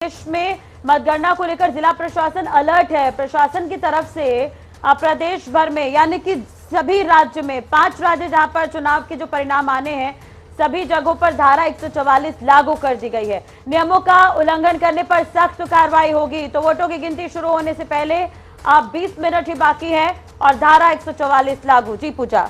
देश में मतगणना को लेकर जिला प्रशासन अलर्ट है। प्रशासन की तरफ से प्रदेश भर में यानी कि सभी राज्य में 5 राज्य जहां पर चुनाव के जो परिणाम आने हैं सभी जगहों पर धारा 144 लागू कर दी गई है। नियमों का उल्लंघन करने पर सख्त कार्रवाई होगी। तो वोटों की गिनती शुरू होने से पहले अब 20 मिनट ही बाकी है और धारा 144 लागू। जी पूजा।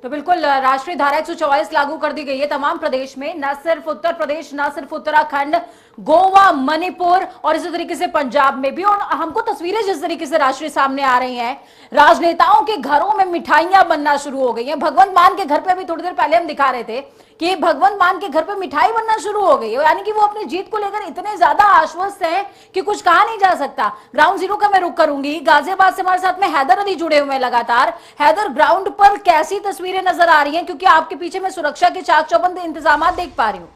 तो बिल्कुल राष्ट्रीय धारा 144 लागू कर दी गई है तमाम प्रदेश में, न सिर्फ उत्तर प्रदेश, न सिर्फ उत्तराखंड, गोवा, मणिपुर और इसी तरीके से पंजाब में भी। और हमको तस्वीरें जिस तरीके से राष्ट्रीय सामने आ रही हैं, राजनेताओं के घरों में मिठाइयां बनना शुरू हो गई हैं। भगवंत मान के घर पे अभी थोड़ी देर पहले हम दिखा रहे थे कि भगवंत मान के घर पे मिठाई बनना शुरू हो गई है, यानी कि वो अपनी जीत को लेकर इतने ज्यादा आश्वस्त हैं कि कुछ कहा नहीं जा सकता। ग्राउंड जीरो का मैं रुख करूंगी, गाजियाबाद से हमारे साथ में हैदर अली जुड़े हुए हैं लगातार। हैदर, ग्राउंड पर कैसी तस्वीरें नजर आ रही हैं, क्योंकि आपके पीछे मैं सुरक्षा के चाक चौबंद इंतजाम देख पा रही हूँ।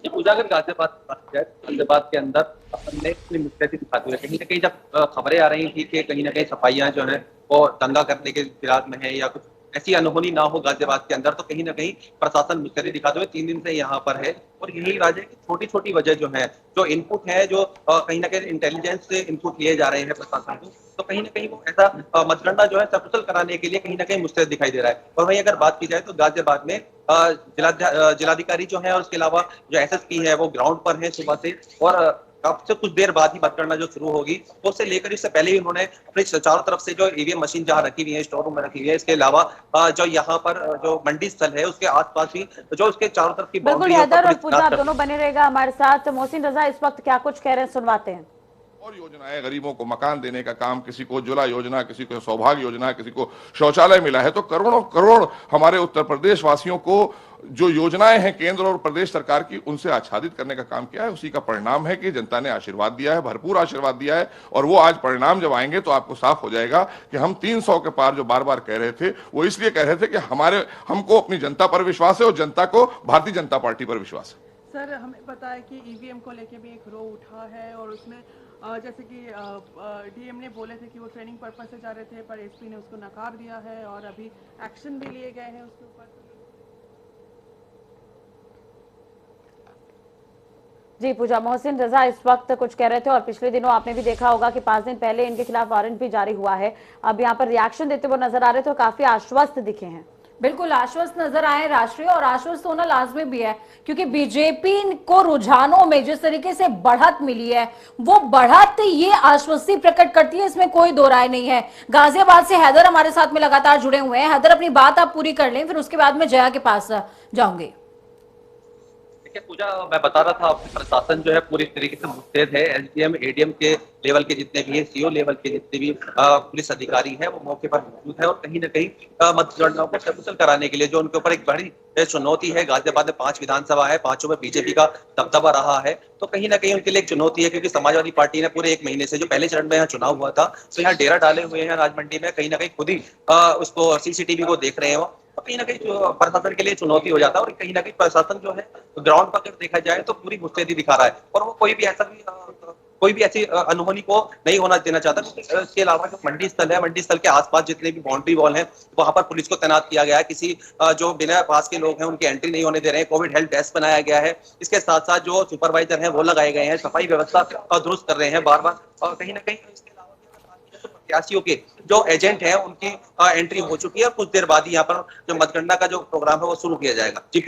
पूजा अगर गाजियाबाद के अंदर अपने मुस्तैदी दिखाते हुए कहीं ना कहीं जब खबरें आ रही थी कि कहीं ना कहीं सफाइयां जो है वो दंगा करने के फिराक में है या कुछ ऐसी अनहोनी ना हो गाजियाबाद के अंदर, तो कहीं ना कहीं प्रशासन मुस्तैदी दिखाते हुए 3 दिन से यहाँ पर है। और यही राज्य की छोटी छोटी वजह जो है, जो इनपुट है, जो कहीं ना कहीं इंटेलिजेंस से इनपुट लिए जा रहे हैं प्रशासन को, तो कहीं ना कहीं वो ऐसा मतगणना जो है सकुशल कराने के लिए कहीं ना कहीं मुस्तैद दिखाई दे रहा है। और वहीं अगर बात की जाए तो गाजियाबाद में जिलाधिकारी जो है और उसके अलावा जो एसएसपी है वो ग्राउंड पर है सुबह से, और अब से कुछ देर बाद ही मतगणना जो शुरू होगी, तो उससे लेकर इससे पहले ही उन्होंने अपनी चारों तरफ से जो ईवीएम मशीन जहां रखी हुई है, स्टोर रूम में रखी हुई है, इसके अलावा जो यहाँ पर जो मंडी स्थल है उसके आसपास भी जो उसके चारों तरफ की बिल्कुल हैदर और पूजा, आप दोनों बने रहेगा हमारे साथ। मोहसिन रजा इस वक्त क्या कुछ कह रहे हैं, सुनवाते हैं। और योजनाएं, गरीबों को मकान देने का काम, किसी को उज्ज्वला योजना, किसी को सौभाग्य योजना, किसी को शौचालय मिला है, तो करोड़ों करोड़ हमारे उत्तर प्रदेश वासियों को जो योजनाएं हैं केंद्र और प्रदेश सरकार की, उनसे आच्छादित करने का काम किया है। उसी का परिणाम है कि जनता ने आशीर्वाद दिया है, भरपूर आशीर्वाद दिया है। और वो आज परिणाम जब आएंगे तो आपको साफ हो जाएगा कि हम 300 के पार जो बार बार कह रहे थे, वो इसलिए कह रहे थे कि हमको अपनी जनता पर विश्वास है और जनता को भारतीय जनता पार्टी पर विश्वास है। सर, हमें पता है कि ईवीएम को लेके भी एक रो उठा है और उसमें जैसे कि डीएम ने बोले थे कि वो ट्रेनिंग पर्पस से जा रहे थे, पर एसपी ने उसको नकार दिया है और अभी एक्शन भी लिए गए हैं उसके ऊपर। जी पूजा, मोहसिन रजा इस वक्त कुछ कह रहे थे और पिछले दिनों आपने भी देखा होगा कि 5 दिन पहले इनके खिलाफ वारंट भी जारी हुआ है। अब यहाँ पर रिएक्शन देते हुए नजर आ रहे थे और काफी आश्वस्त दिखे हैं। बिल्कुल आश्वस्त नजर आए राष्ट्रीय, और आश्वस्त होना लाजमी भी है, क्योंकि बीजेपी को रुझानों में जिस तरीके से बढ़त मिली है, वो बढ़त ये आश्वस्ति प्रकट करती है, इसमें कोई दो राय नहीं है। गाजियाबाद से हैदर हमारे साथ में लगातार जुड़े हुए हैं। हैदर, अपनी बात आप पूरी कर लें, फिर उसके बाद में जया के पास जाऊंगी। पूजा, मैं बता रहा था आपको, प्रशासन जो है पूरी तरीके से मुस्तैद है। एसडीएम एडीएम के लेवल के जितने भी है, सीओ लेवल के जितने भी पुलिस अधिकारी हैं, वो मौके पर मौजूद है। और कहीं ना कहीं मतगणनाओं को सकुशल कराने के लिए जो उनके ऊपर एक बड़ी चुनौती है, गाजियाबाद में 5 विधानसभा है, 5 में बीजेपी का दबदबा रहा है, तो कहीं ना कहीं उनके लिए एक चुनौती है। क्योंकि समाजवादी पार्टी ने पूरे 1 महीने से, जो पहले चरण में यहाँ चुनाव हुआ था, तो यहाँ डेरा डाले हुए हैं राजमंडी में, कहीं ना कहीं खुद ही उसको सीसीटीवी को देख रहे हैं। कहीं ना कहीं प्रशासन के लिए चुनौती हो जाता है। और कहीं ना कहीं प्रशासन जो है ग्राउंड पर अगर देखा जाए तो पूरी मुस्तैदी दिखा रहा है, और वो कोई भी ऐसी अनहोनी को नहीं होना देना चाहता। इसके अलावा जो मंडी स्थल है, मंडी स्थल के आसपास जितने भी बाउंड्री वॉल है, वहां पर पुलिस को तैनात किया गया है। किसी जो बिना पास के लोग हैं उनकी एंट्री नहीं होने दे रहे हैं। कोविड हेल्प डेस्क बनाया गया है। इसके साथ साथ जो सुपरवाइजर हैं वो लगाए गए हैं, सफाई व्यवस्था दुरुस्त कर रहे हैं बार बार। और कहीं ना कहीं प्रत्याशियों के जो एजेंट हैं उनकी एंट्री हो चुकी है। कुछ देर बाद ही यहाँ पर जो मतगणना का जो प्रोग्राम है वो शुरू किया जाएगा। जी।